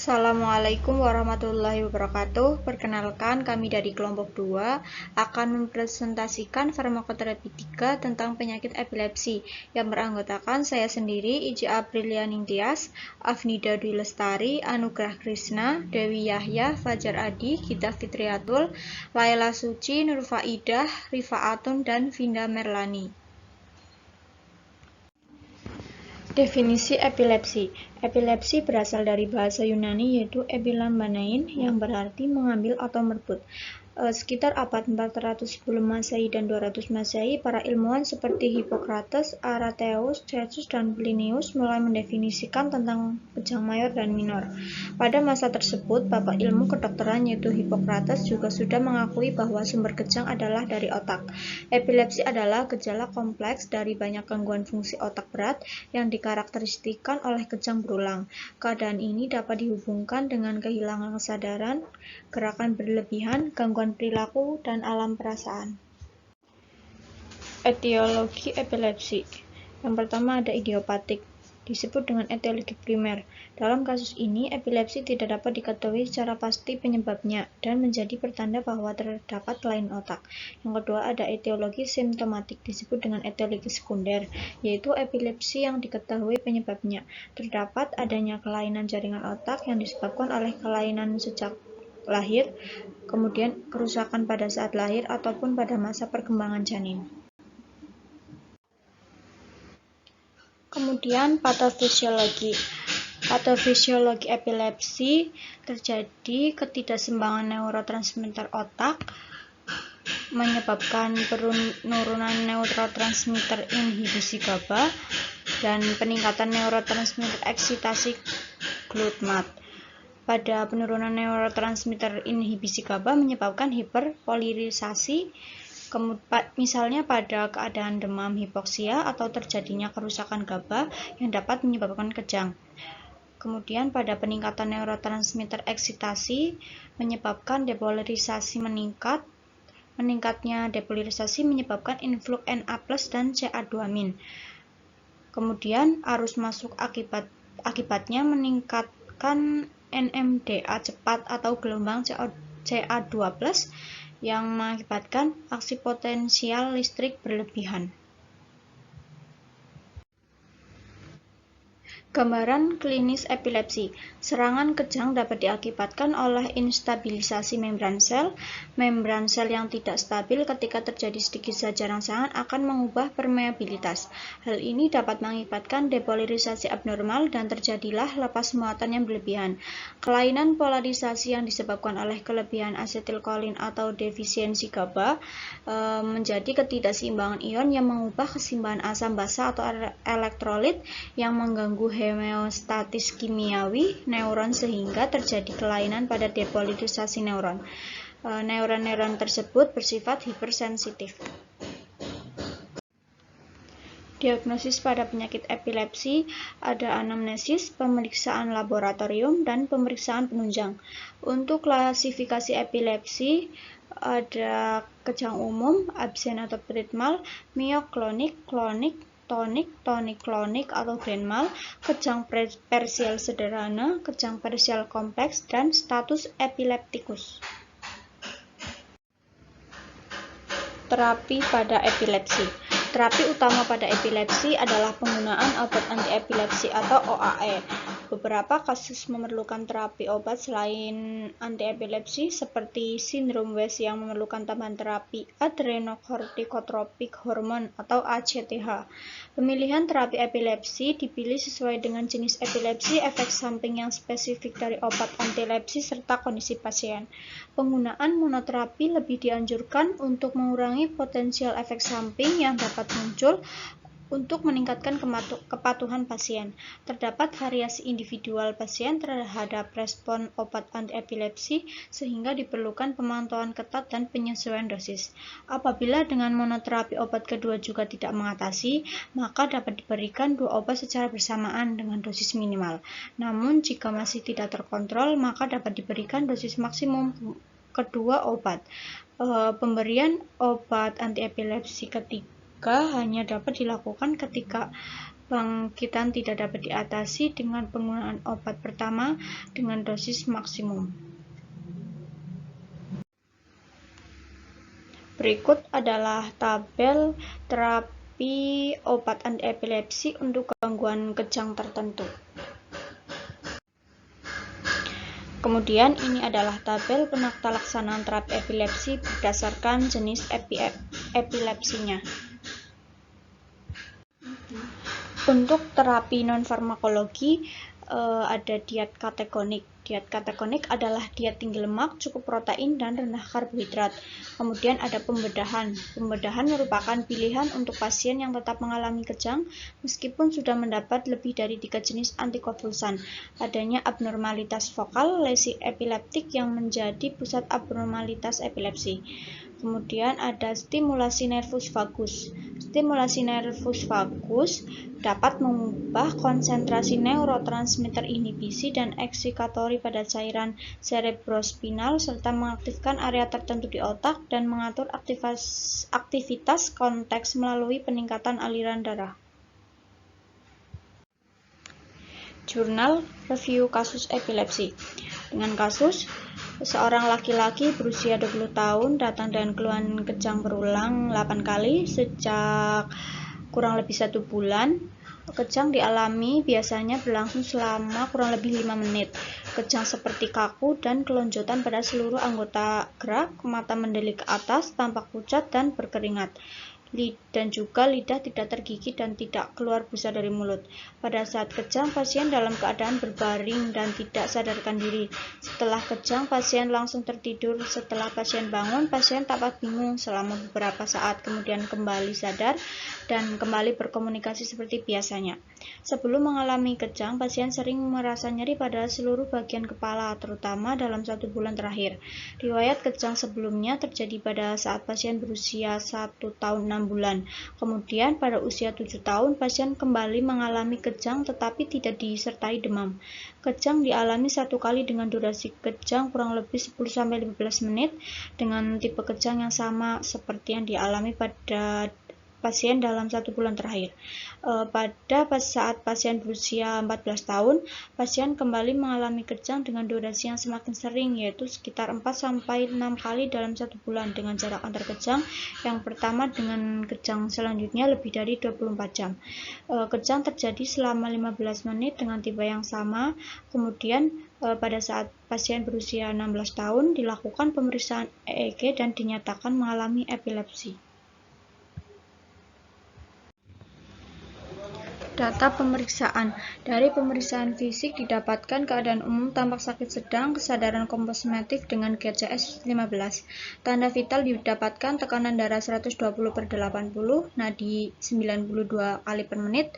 Assalamualaikum warahmatullahi wabarakatuh. Perkenalkan, kami dari kelompok 2 akan mempresentasikan farmakoterapi 3 tentang penyakit epilepsi yang beranggotakan saya sendiri, Iji Aprilian Ningtyas, Afnida Dwi Lestari, Anugrah Krishna, Dewi Yahya, Fajar Adi, Gita Fitriatul, Laila Suci, Nurfaidah, Rifaatun, dan Vinda Merlani. Definisi epilepsi. Epilepsi berasal dari bahasa Yunani yaitu epilambanein yang berarti mengambil atau merebut. Sekitar abad 400 sebelum Masehi dan 200 Masehi, para ilmuwan seperti Hippocrates, Arateus, Celsus, dan Plinius mulai mendefinisikan tentang kejang mayor dan minor. Pada masa tersebut, bapak ilmu kedokteran yaitu Hippocrates juga sudah mengakui bahwa sumber kejang adalah dari otak. Epilepsi adalah gejala kompleks dari banyak gangguan fungsi otak berat yang dikarakteristikkan oleh kejang berulang. Keadaan ini dapat dihubungkan dengan kehilangan kesadaran, gerakan berlebihan, gangguan perilaku, dan alam perasaan. Etiologi epilepsi. Yang pertama ada idiopatik, disebut dengan etiologi primer. Dalam kasus ini, epilepsi tidak dapat diketahui secara pasti penyebabnya dan menjadi pertanda bahwa terdapat kelainan otak. Yang kedua ada etiologi simptomatik, disebut dengan etiologi sekunder, yaitu epilepsi yang diketahui penyebabnya. Terdapat adanya kelainan jaringan otak yang disebabkan oleh kelainan sejak lahir, kemudian kerusakan pada saat lahir ataupun pada masa perkembangan janin. Kemudian patofisiologi. Patofisiologi epilepsi terjadi ketidakseimbangan neurotransmitter otak menyebabkan penurunan neurotransmitter inhibisi GABA dan peningkatan neurotransmitter eksitasi glutamate. Pada penurunan neurotransmitter inhibisi GABA menyebabkan hiperpolarisasi, misalnya pada keadaan demam hipoksia atau terjadinya kerusakan GABA yang dapat menyebabkan kejang. Kemudian pada peningkatan neurotransmitter eksitasi menyebabkan depolarisasi meningkat. Meningkatnya depolarisasi menyebabkan influx Na+ dan Ca2-. Kemudian arus masuk akibatnya meningkatkan NMDA cepat atau gelombang Ca2+ yang mengakibatkan aksi potensial listrik berlebihan. Gambaran klinis epilepsi. Serangan kejang dapat diakibatkan oleh instabilisasi membran sel. Membran sel yang tidak stabil ketika terjadi sedikit saja rangsangan akan mengubah permeabilitas. Hal ini dapat mengakibatkan depolarisasi abnormal dan terjadilah lepas muatan yang berlebihan. Kelainan polarisasi yang disebabkan oleh kelebihan asetilkolin atau defisiensi GABA menjadi ketidakseimbangan ion yang mengubah keseimbangan asam basa atau elektrolit yang mengganggu homeostatis kimiawi neuron sehingga terjadi kelainan pada depolarisasi neuron. Neuron-neuron tersebut bersifat hipersensitif. Diagnosis pada penyakit epilepsi ada anamnesis, pemeriksaan laboratorium, dan pemeriksaan penunjang. Untuk klasifikasi epilepsi ada kejang umum, absen atau pritmal, mioklonik, klonik, tonik-klonik atau grand mal, kejang parsial sederhana, kejang parsial kompleks, dan status epileptikus. Terapi pada epilepsi. Terapi utama pada epilepsi adalah penggunaan obat antiepilepsi atau OAE. Beberapa kasus memerlukan terapi obat selain antiepilepsi seperti sindrom West yang memerlukan tambahan terapi adrenokortikotropik hormon atau ACTH. Pemilihan terapi epilepsi dipilih sesuai dengan jenis epilepsi, efek samping yang spesifik dari obat antiepilepsi, serta kondisi pasien. Penggunaan monoterapi lebih dianjurkan untuk mengurangi potensial efek samping yang dapat muncul untuk meningkatkan kepatuhan pasien. Terdapat variasi individual pasien terhadap respon obat antiepilepsi sehingga diperlukan pemantauan ketat dan penyesuaian dosis. Apabila dengan monoterapi obat kedua juga tidak mengatasi, maka dapat diberikan 2 obat secara bersamaan dengan dosis minimal. Namun jika masih tidak terkontrol, maka dapat diberikan dosis maksimum kedua obat. Pemberian obat antiepilepsi ketiga hanya dapat dilakukan ketika Bangkitan tidak dapat diatasi dengan penggunaan obat pertama dengan dosis maksimum. Berikut adalah tabel terapi obat antiepilepsi untuk gangguan kejang tertentu. Kemudian ini adalah tabel penata laksanaan terapi epilepsi berdasarkan jenis epilepsinya. Untuk terapi non-farmakologi ada diet ketogenik. Diet ketogenik adalah diet tinggi lemak, cukup protein, dan rendah karbohidrat. Kemudian ada pembedahan. Pembedahan merupakan pilihan untuk pasien yang tetap mengalami kejang meskipun sudah mendapat lebih dari 3 jenis antikonvulsan. Adanya abnormalitas vokal, lesi epileptik yang menjadi pusat abnormalitas epilepsi. Kemudian ada stimulasi nervus vagus. Stimulasi nervus vagus dapat mengubah konsentrasi neurotransmitter inhibisi dan eksikatori pada cairan cerebrospinal serta mengaktifkan area tertentu di otak dan mengatur aktivitas konteks melalui peningkatan aliran darah. Jurnal review kasus epilepsi. Dengan kasus, seorang laki-laki berusia 20 tahun datang dengan keluhan kejang berulang 8 kali sejak kurang lebih 1 bulan. Kejang dialami biasanya berlangsung selama kurang lebih 5 menit. Kejang seperti kaku dan kelonjotan pada seluruh anggota gerak, mata mendelik ke atas, tampak pucat dan berkeringat. Dan juga lidah tidak tergigit dan tidak keluar busa dari mulut. Pada saat kejang, pasien dalam keadaan berbaring dan tidak sadarkan diri. Setelah kejang, pasien langsung tertidur. Setelah pasien bangun, pasien tampak bingung selama beberapa saat, kemudian kembali sadar dan kembali berkomunikasi seperti biasanya. Sebelum mengalami kejang, pasien sering merasa nyeri pada seluruh bagian kepala, terutama dalam 1 bulan terakhir. Riwayat kejang sebelumnya terjadi pada saat pasien berusia 1 tahun 6 bulan. Kemudian pada usia 7 tahun, pasien kembali mengalami kejang tetapi tidak disertai demam. Kejang dialami 1 kali dengan durasi kejang kurang lebih 10-15 menit dengan tipe kejang yang sama seperti yang dialami pada pasien dalam 1 bulan terakhir. Pada saat pasien berusia 14 tahun, pasien kembali mengalami kejang dengan durasi yang semakin sering, yaitu sekitar 4-6 kali dalam 1 bulan dengan jarak antar kejang yang pertama dengan kejang selanjutnya lebih dari 24 jam. Kejang terjadi selama 15 menit dengan tipe yang sama. Kemudian pada saat pasien berusia 16 tahun dilakukan pemeriksaan EEG dan dinyatakan mengalami epilepsi. Data pemeriksaan. Dari pemeriksaan fisik didapatkan keadaan umum tampak sakit sedang, kesadaran kosmetik dengan GCS 15. Tanda vital didapatkan tekanan darah 120/80, nadi 92 kali per menit,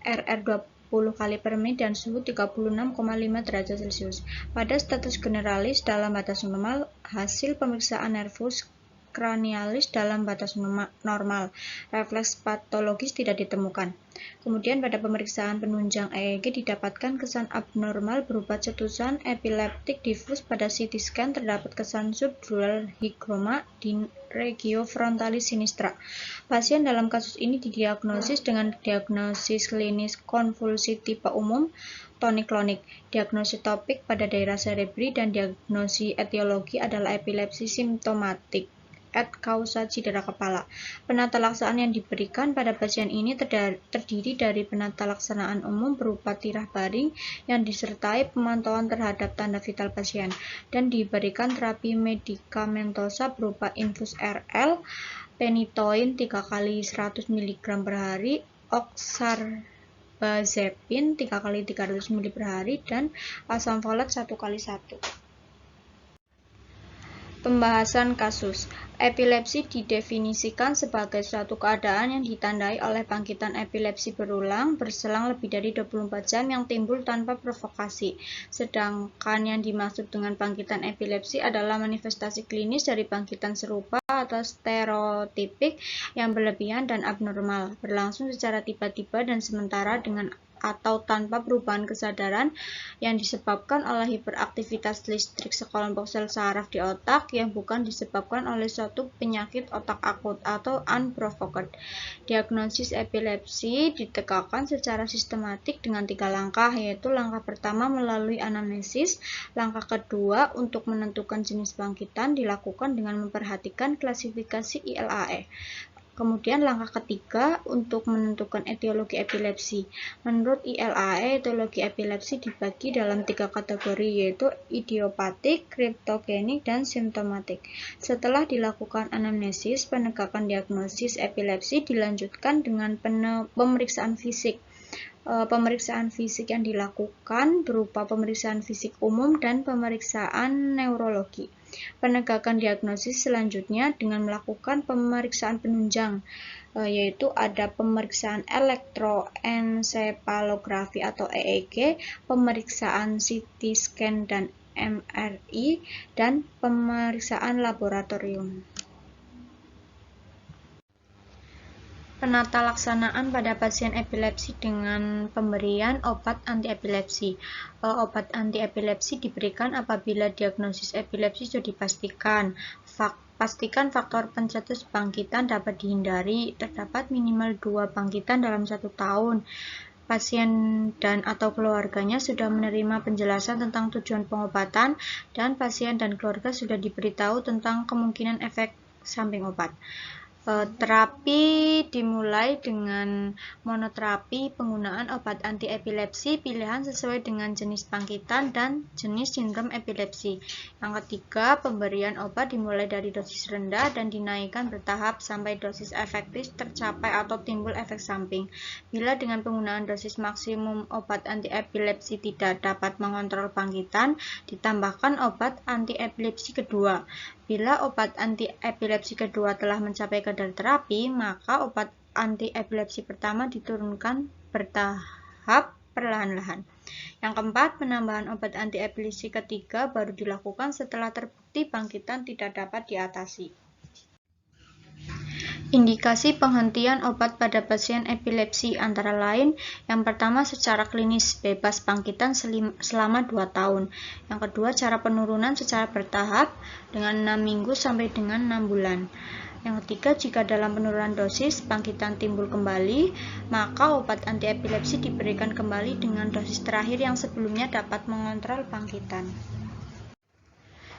RR 20 kali per menit, dan suhu 36,5 derajat Celcius. Pada status generalis dalam batas normal, hasil pemeriksaan nervus kranialis dalam batas normal. Refleks patologis tidak ditemukan. Kemudian pada pemeriksaan penunjang EEG didapatkan kesan abnormal berupa cetusan epileptik difus. Pada CT scan terdapat kesan subdural hygroma di regio frontalis sinistra. Pasien dalam kasus ini didiagnosis dengan diagnosis klinis konvulsi tipe umum tonik-klonik, diagnosis topik pada daerah cerebri, dan diagnosis etiologi adalah epilepsi simptomatik et causa cedera kepala. Penata laksanaan yang diberikan pada pasien ini terdiri dari penata laksanaan umum berupa tirah baring yang disertai pemantauan terhadap tanda vital pasien, dan diberikan terapi medikamentosa berupa infus RL, penitoin 3 kali 100 mg per hari, oxarbazepin 3 kali 300 mg per hari, dan asam folat 1 kali 1. Pembahasan kasus. Epilepsi didefinisikan sebagai suatu keadaan yang ditandai oleh bangkitan epilepsi berulang berselang lebih dari 24 jam yang timbul tanpa provokasi. Sedangkan yang dimaksud dengan bangkitan epilepsi adalah manifestasi klinis dari bangkitan serupa atau stereotipik yang berlebihan dan abnormal, berlangsung secara tiba-tiba dan sementara dengan atau tanpa perubahan kesadaran yang disebabkan oleh hiperaktivitas listrik sekelompok sel saraf di otak yang bukan disebabkan oleh suatu penyakit otak akut atau unprovoked. Diagnosis epilepsi ditegakkan secara sistematik dengan 3 langkah, yaitu langkah pertama melalui anamnesis, langkah kedua untuk menentukan jenis bangkitan dilakukan dengan memperhatikan klasifikasi ILAE. Kemudian langkah ketiga untuk menentukan etiologi epilepsi. Menurut ILAE, etiologi epilepsi dibagi dalam 3 kategori, yaitu idiopatik, kriptogenik, dan simptomatik. Setelah dilakukan anamnesis, penegakan diagnosis epilepsi dilanjutkan dengan pemeriksaan fisik. Pemeriksaan fisik yang dilakukan berupa pemeriksaan fisik umum dan pemeriksaan neurologi. Penegakan diagnosis selanjutnya dengan melakukan pemeriksaan penunjang, yaitu ada pemeriksaan elektroensepalografi atau EEG, pemeriksaan CT scan dan MRI, dan pemeriksaan laboratorium. Penata laksanaan pada pasien epilepsi dengan pemberian obat antiepilepsi. Obat antiepilepsi diberikan apabila diagnosis epilepsi sudah dipastikan. Pastikan faktor pencetus bangkitan dapat dihindari. Terdapat minimal 2 bangkitan dalam 1 tahun. Pasien dan atau keluarganya sudah menerima penjelasan tentang tujuan pengobatan, dan pasien dan keluarga sudah diberitahu tentang kemungkinan efek samping obat. Terapi dimulai dengan monoterapi, penggunaan obat antiepilepsi pilihan sesuai dengan jenis bangkitan dan jenis sindrom epilepsi. Yang ketiga, pemberian obat dimulai dari dosis rendah dan dinaikkan bertahap sampai dosis efektif tercapai atau timbul efek samping. Bila dengan penggunaan dosis maksimum obat antiepilepsi tidak dapat mengontrol bangkitan, ditambahkan obat antiepilepsi kedua. Bila obat antiepilepsi kedua telah mencapai kadar terapi, maka obat antiepilepsi pertama diturunkan bertahap perlahan-lahan. Yang keempat, penambahan obat antiepilepsi ketiga baru dilakukan setelah terbukti bangkitan tidak dapat diatasi. Indikasi penghentian obat pada pasien epilepsi antara lain, yang pertama secara klinis bebas bangkitan selama 2 tahun. Yang kedua, cara penurunan secara bertahap dengan 6 minggu sampai dengan 6 bulan. Yang ketiga, jika dalam penurunan dosis bangkitan timbul kembali, maka obat antiepilepsi diberikan kembali dengan dosis terakhir yang sebelumnya dapat mengontrol bangkitan.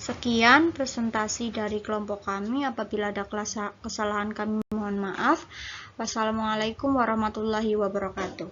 Sekian presentasi dari kelompok kami. Apabila ada kesalahan kami mohon maaf. Wassalamualaikum warahmatullahi wabarakatuh.